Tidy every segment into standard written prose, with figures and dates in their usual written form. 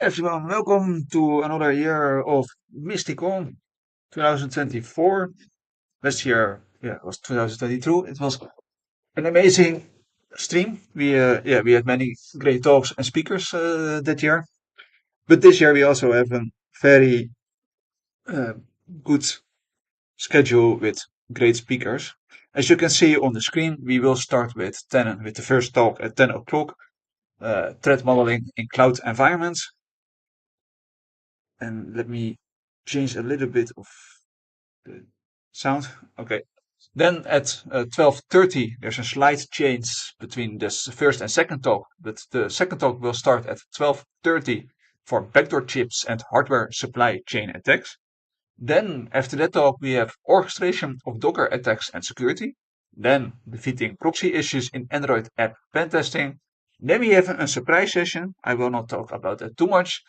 Everyone, welcome to another year of Mysticon 2024. Last year, was 2022. It was an amazing stream. We had many great talks and speakers that year. But this year we also have a very uh, good schedule with great speakers. As you can see on the screen, we will start with the first talk at 10 o'clock, threat modeling in cloud environments. And let me change a little bit of the sound. Okay. Then at 12:30, there's a slight change between this first and second talk, but the second talk will start at 12:30 for backdoor chips and hardware supply chain attacks. Then, after that talk, we have orchestration of Docker attacks and security. Then, defeating proxy issues in Android app pen testing. Then we have a surprise session. I will not talk about that too much.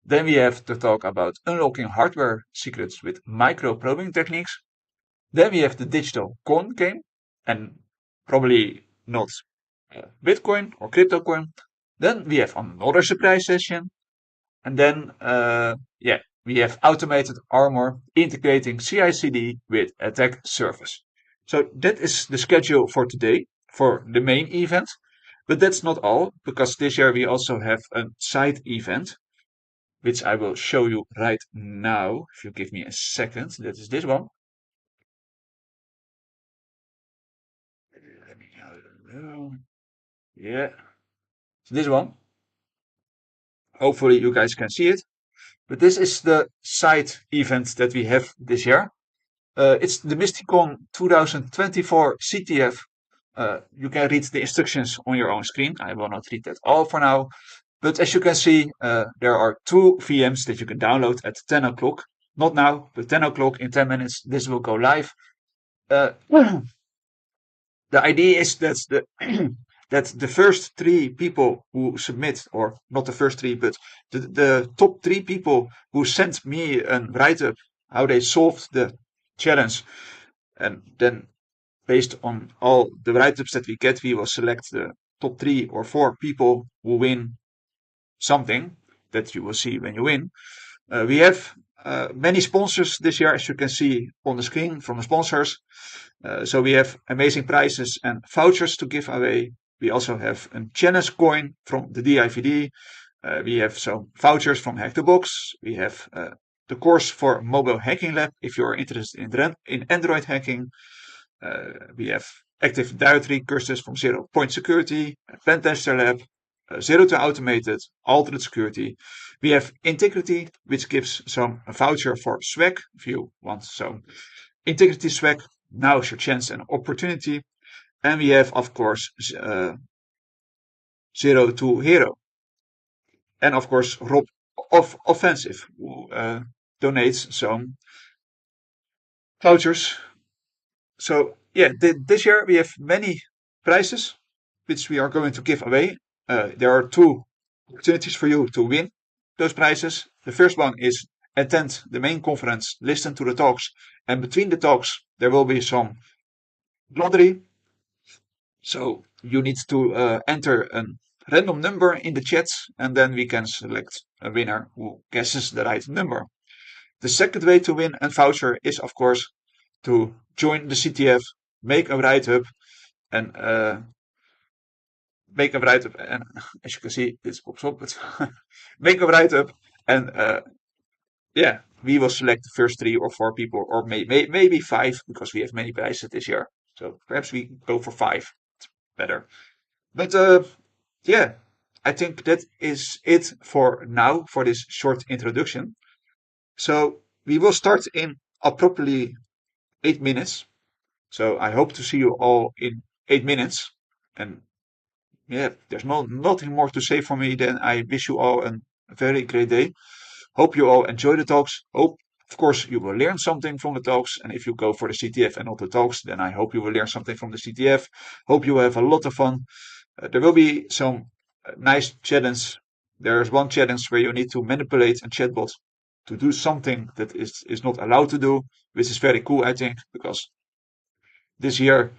Then we have to talk about unlocking hardware secrets with micro probing techniques. Then we have the digital coin game, and probably not Bitcoin or crypto coin. Then we have another surprise session, and then we have automated armor integrating CI/CD with attack surface. So that is the schedule for today for the main event. But that's not all, because this year we also have a side event, which I will show you right now. If you give me a second, that is this one. Let me Yeah, so this one. Hopefully you guys can see it. But this is the side event that we have this year. It's the Mysticon 2024 CTF. You can read the instructions on your own screen. I will not read that all for now. But as you can see, there are two VMs that you can download at 10 o'clock. Not now, but 10 o'clock in 10 minutes. This will go live. The idea is that the first three people who submit, or not the first three, but the top three people who sent me a write-up how they solved the challenge, and then based on all the write-ups that we get, we will select the top 3 or 4 people who win something that you will see when you win. We have many sponsors this year, as you can see on the screen from the sponsors. So we have amazing prizes and vouchers to give away. We also have a challenge coin from the DIVD. We have some vouchers from Hack the Box. We have the course for Mobile Hacking Lab if you are interested in Android hacking. We have Active Directory courses from Zero Point Security, Pen Tester Lab, Zero to Automated, Altered Security. We have Integrity, which gives a voucher for swag if you want some Integrity swag. Now is your chance and opportunity. And we have, of course, Zero to Hero. And of course, Rob of Offensive, who donates some vouchers. So yeah, this year we have many prizes which we are going to give away. There are 2 opportunities for you to win those prizes. The first one is attend the main conference, listen to the talks, and between the talks there will be some lottery. So you need to enter a random number in the chat, and then we can select a winner who guesses the right number. The second way to win a voucher is, of course, to join the CTF, make a write-up, and as you can see, this pops up, but make a write-up, and we will select the first 3 or 4 people, or maybe 5, because we have many prizes this year. So perhaps we go for 5. It's better. But I think that is it for now for this short introduction. So we will start in approximately 8 minutes. So I hope to see you all in 8 minutes. And there's nothing more to say for me than I wish you all a very great day. Hope you all enjoy the talks. Hope, of course, you will learn something from the talks. And if you go for the CTF and not the talks, then I hope you will learn something from the CTF. Hope you have a lot of fun. There will be some nice challenge. There's one challenge where you need to manipulate a chatbot to do something that is not allowed to do, which is very cool, I think, because this year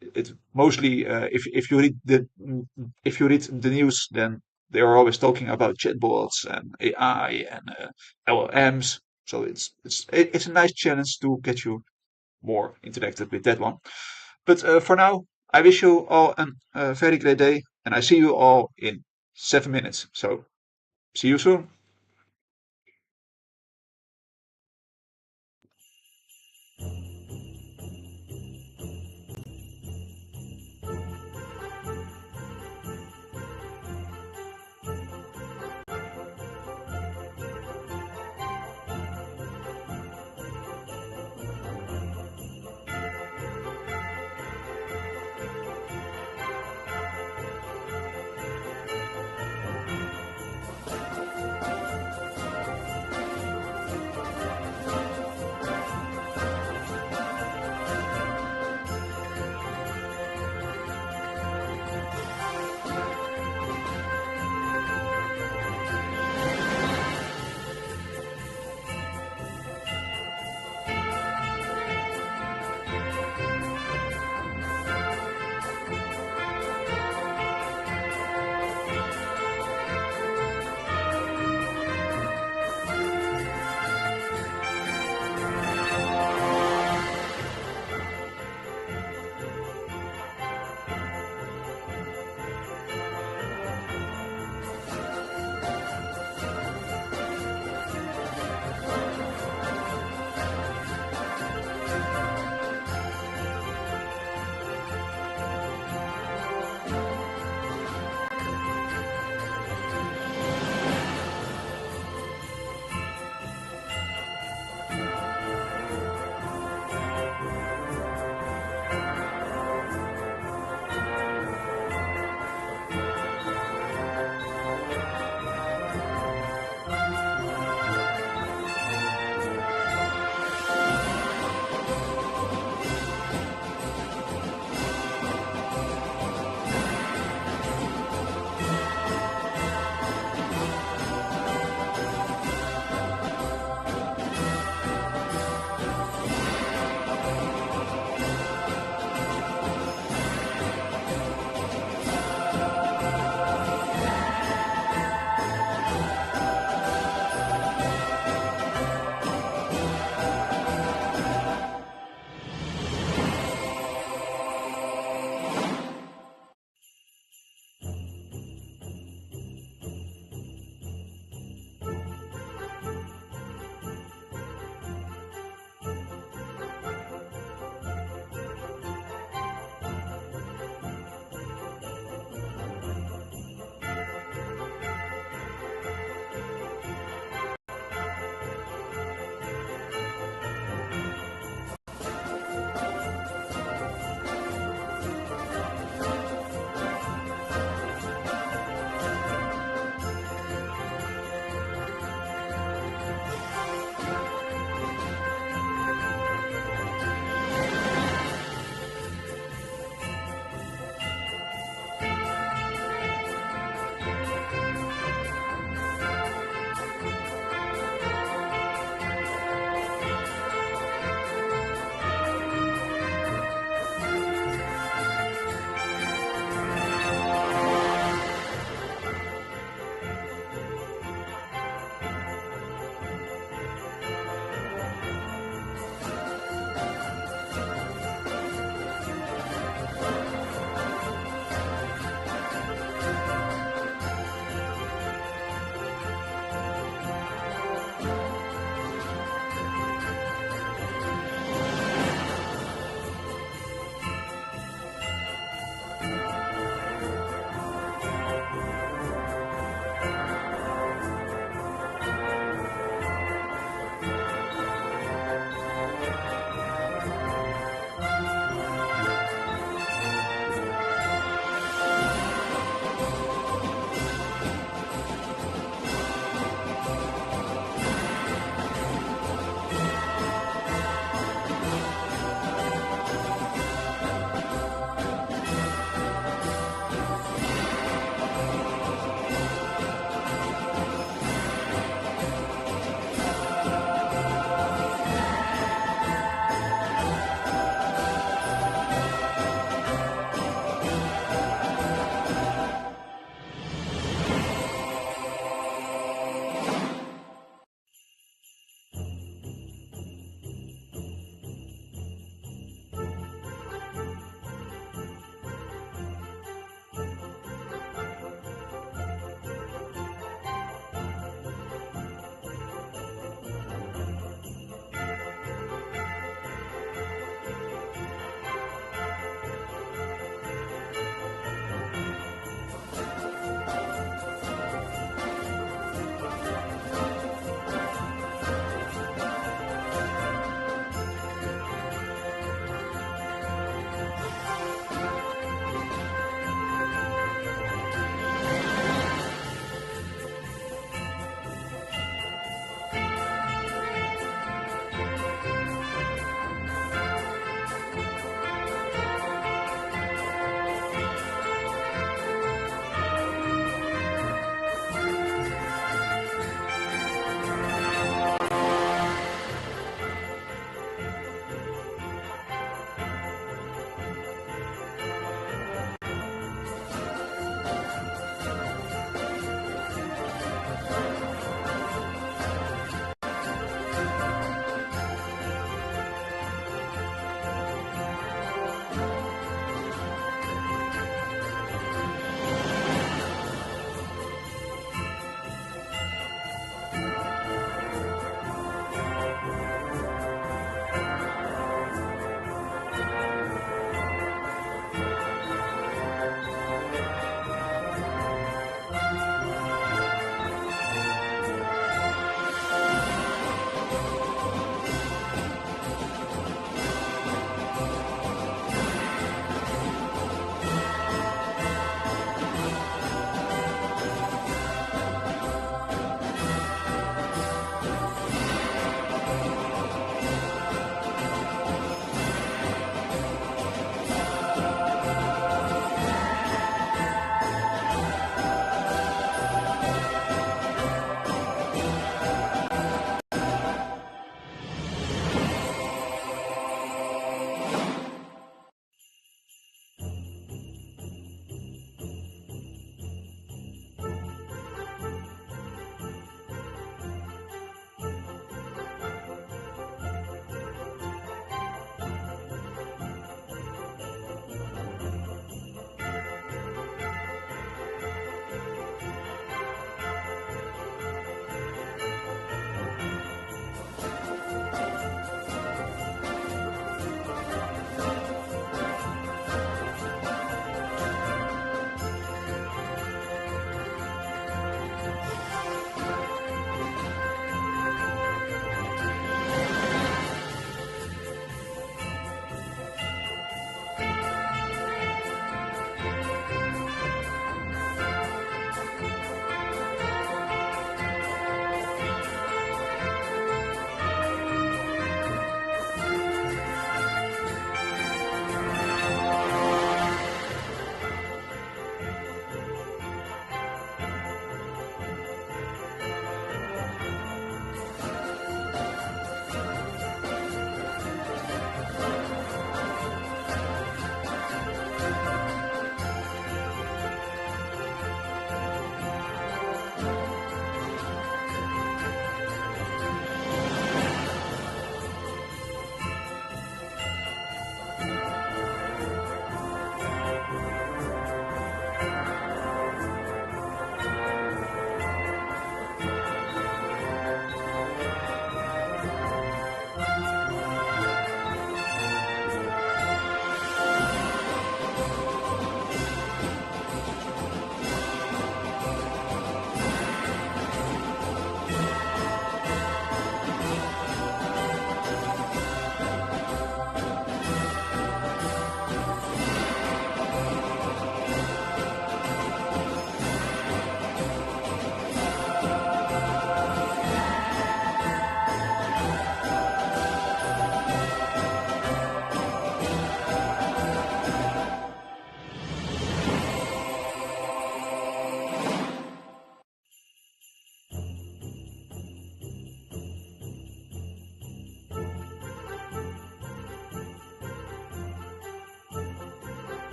it mostly if you read the news, then they are always talking about chatbots and AI and LLMs. So it's a nice challenge to get you more interactive with that one. But for now, I wish you all a very great day, and I see you all in 7 minutes. So see you soon.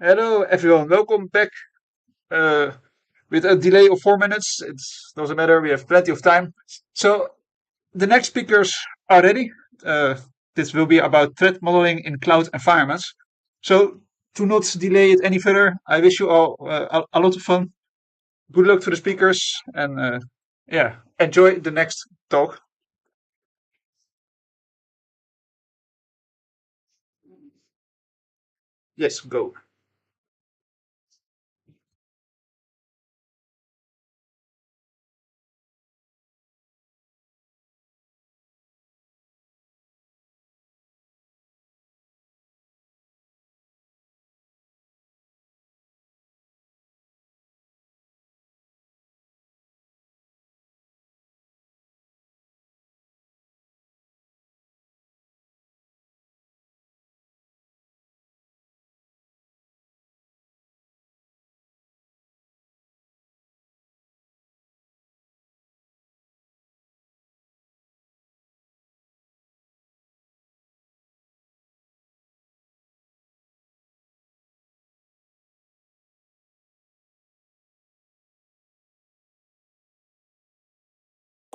Hello, everyone. Welcome back. Uh, with a delay of 4 minutes, it doesn't matter. We have plenty of time. So the next speakers are ready. Uh, this will be about threat modeling in cloud environments. So to not delay it any further, I wish you all a lot of fun. Good luck to the speakers, and yeah, enjoy the next talk. Yes, go.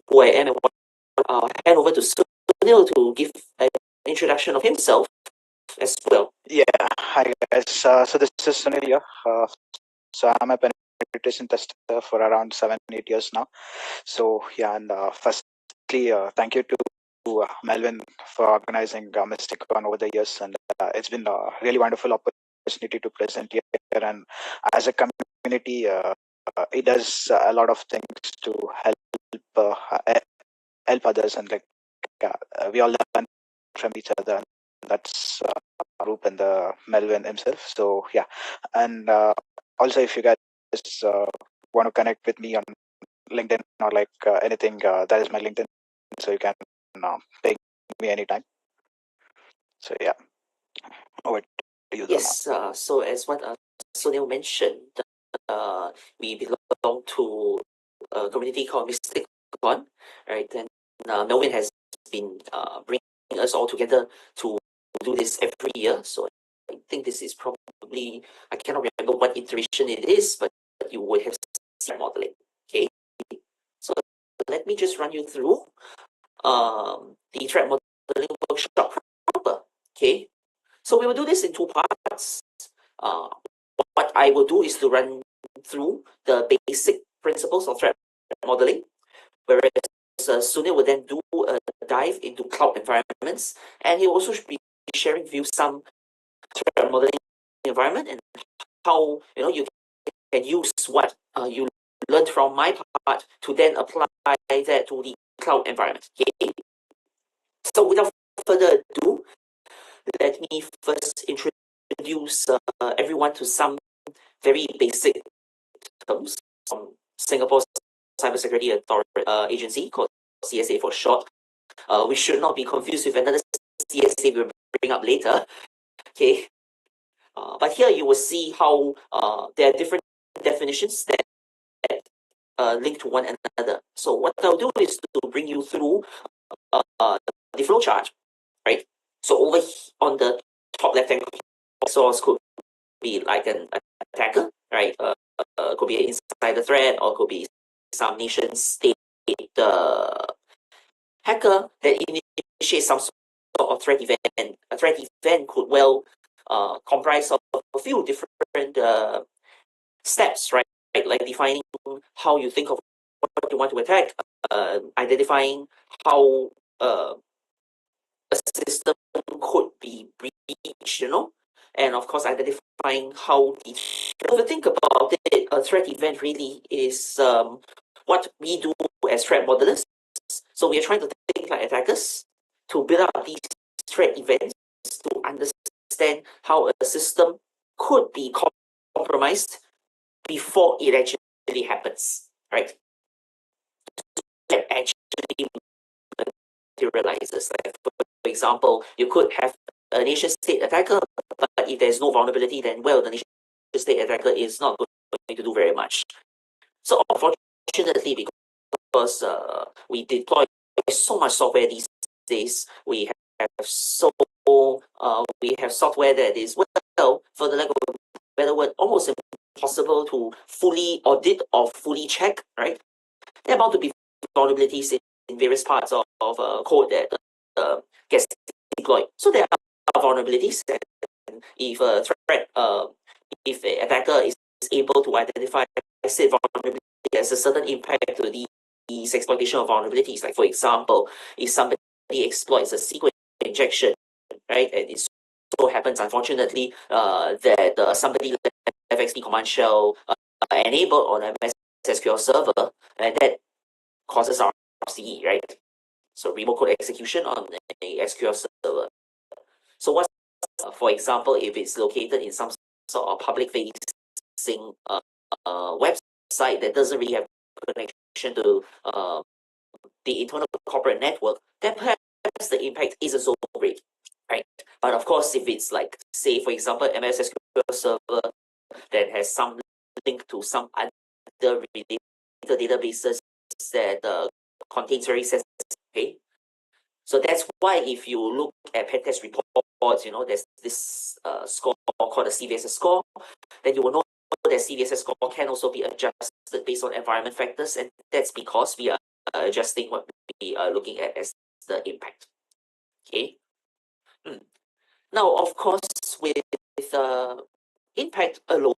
Who I am and what hand over to Sunil to give an introduction of himself as well. Yeah, hi guys. So this is Sunil here. So I'm a penetration tester for around 7-8 years now. So yeah, and firstly, thank you to Melvin for organizing Mysticon over the years, and it's been a really wonderful opportunity to present here. And as a community, it does a lot of things to help others, and like we all learn from each other. That's group and the Melvin himself. So yeah, and also if you guys want to connect with me on LinkedIn or like anything, that is my LinkedIn, so you can ping me anytime. So yeah, over to you, Donna. Yes, so as what Sunil mentioned, we belong to a community called Mysticon, right? And Melvin has been bringing us all together to do this every year. So I think this is probably, I cannot remember what iteration it is, but you would have seen modeling. Okay, so let me just run you through the threat modeling workshop proper. Okay, so we will do this in two parts. Uh, what I will do is to run through the basic principles of threat modeling, whereas Sunil will then do a dive into cloud environments, and he will also be sharing with you some threat modeling environment and how you can use what you learned from my part to then apply that to the cloud environment. Okay? So without further ado, let me first introduce everyone to some very basic terms from Singapore's Cybersecurity Agency, called CSA for short. We should not be confused with another CSA we'll bring up later. Okay, but here you will see how there are different definitions that link to one another. So what I'll do is to bring you through the flowchart, right? So over on the top left hand source could be like an attacker, right? Could be an insider threat, or could be some nation state hacker that initiates some sort of threat event. A threat event could well comprise of a few different steps, right? Like defining how you think of what you want to attack, identifying how a system could be breached, and of course identifying how the if you think about it, a threat event really is what we do as threat modelers. So we are trying to think like attackers to build up these threat events to understand how a system could be compromised before it actually happens, right? That actually materializes. Like for example, you could have a nation state attacker, but if there's no vulnerability, then well, the nation state attacker is not going to do very much. So unfortunately, because we deploy so much software these days, we have so we have software that is well, for the lack of better word, almost impossible to fully audit or fully check, right? There are bound to be vulnerabilities in various parts of code that gets deployed. So there are vulnerabilities, and if a threat, if an attacker is able to identify said vulnerability as a certain impact to these exploitation of vulnerabilities, like for example, if somebody exploits a sequence injection, right, and it so happens unfortunately that somebody left XP command shell enabled on a MS SQL server, and that causes RCE, right? So remote code execution on a SQL server. So what's for example, if it's located in some sort of public facing website that doesn't really have connection to the internal corporate network, then perhaps the impact isn't so great, right? But of course, if it's like, say, for example, MS SQL server that has some link to some other related databases that contains very sensitive, okay? So that's why if you look at pen test reports, there's this score called the CVSS score, then you will know that CVSS score can also be adjusted based on environment factors, and that's because we are adjusting what we are looking at as the impact. Okay. Now, of course, with impact alone,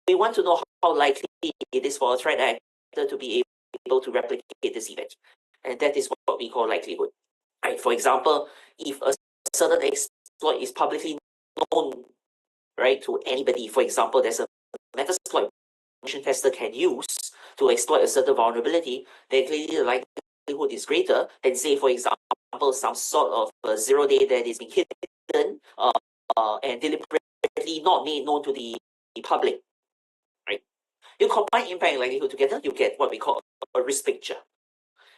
we want to know how likely it is for a threat actor to be able to replicate this event, and that is what we call likelihood. Right. For example, if a certain exploit is publicly known, right, to anybody, for example, there's a metasploit tester can use to exploit a certain vulnerability, then clearly the likelihood is greater than, say, for example, some sort of zero-day that is being hidden and deliberately not made known to the public. Right? You combine impact and likelihood together, you get what we call a risk picture.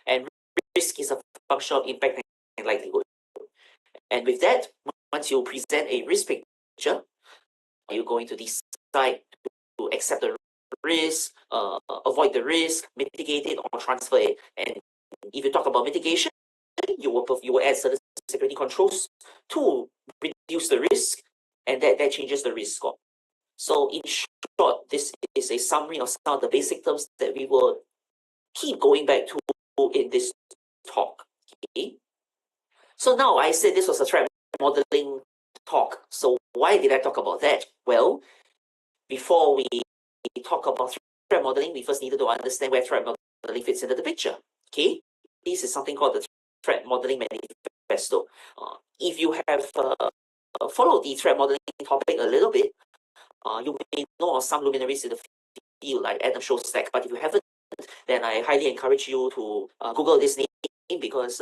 And risk is a function of impact and likelihood. And with that, once you present a risk picture, you're going to decide to accept the risk, avoid the risk, mitigate it, or transfer it. And if you talk about mitigation, you will add certain security controls to reduce the risk, and that changes the risk score. So in short, this is a summary of some of the basic terms that we will keep going back to in this talk. Okay? So now I said this was a threat modeling talk. So why did I talk about that? Well, before we talk about threat modeling, we first needed to understand where threat modeling fits into the picture. Okay, this is something called the threat modeling manifesto. If you have followed the threat modeling topic a little bit, you may know of some luminaries in the field like Adam Shostak, but if you haven't, then I highly encourage you to Google this name because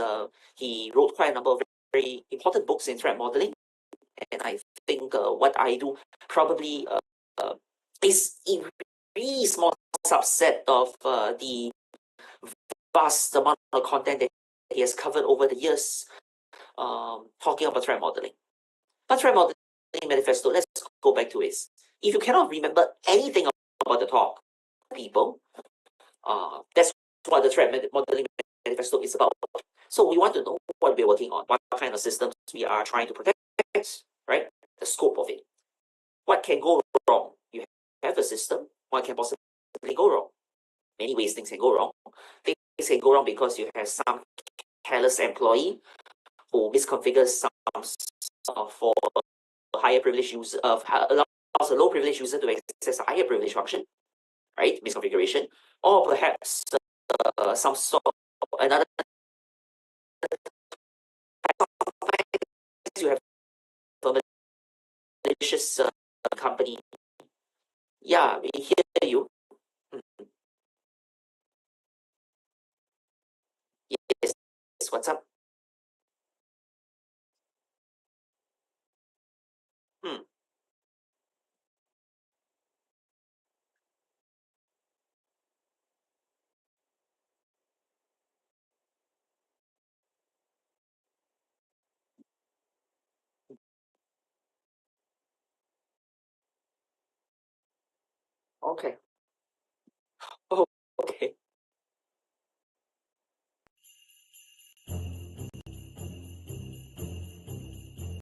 he wrote quite a number of very important books in threat modeling, and I think what I do probably is a very small subset of the vast amount of content that he has covered over the years talking about threat modeling. But threat modeling manifesto, let's go back to it. If you cannot remember anything about the talk, people, that's what the threat modeling manifesto is about. So we want to know what we're working on, what kind of systems we are trying to protect, right? The scope of it. What can go wrong? You have a system, what can possibly go wrong? Many ways things can go wrong. Things can go wrong because you have some careless employee who misconfigures some for a higher privilege user, allows a low privilege user to access a higher privilege function, right? Misconfiguration, or perhaps some sort of another. You have a malicious company. Yeah, we hear you. Yes, what's up? Okay. Oh, okay.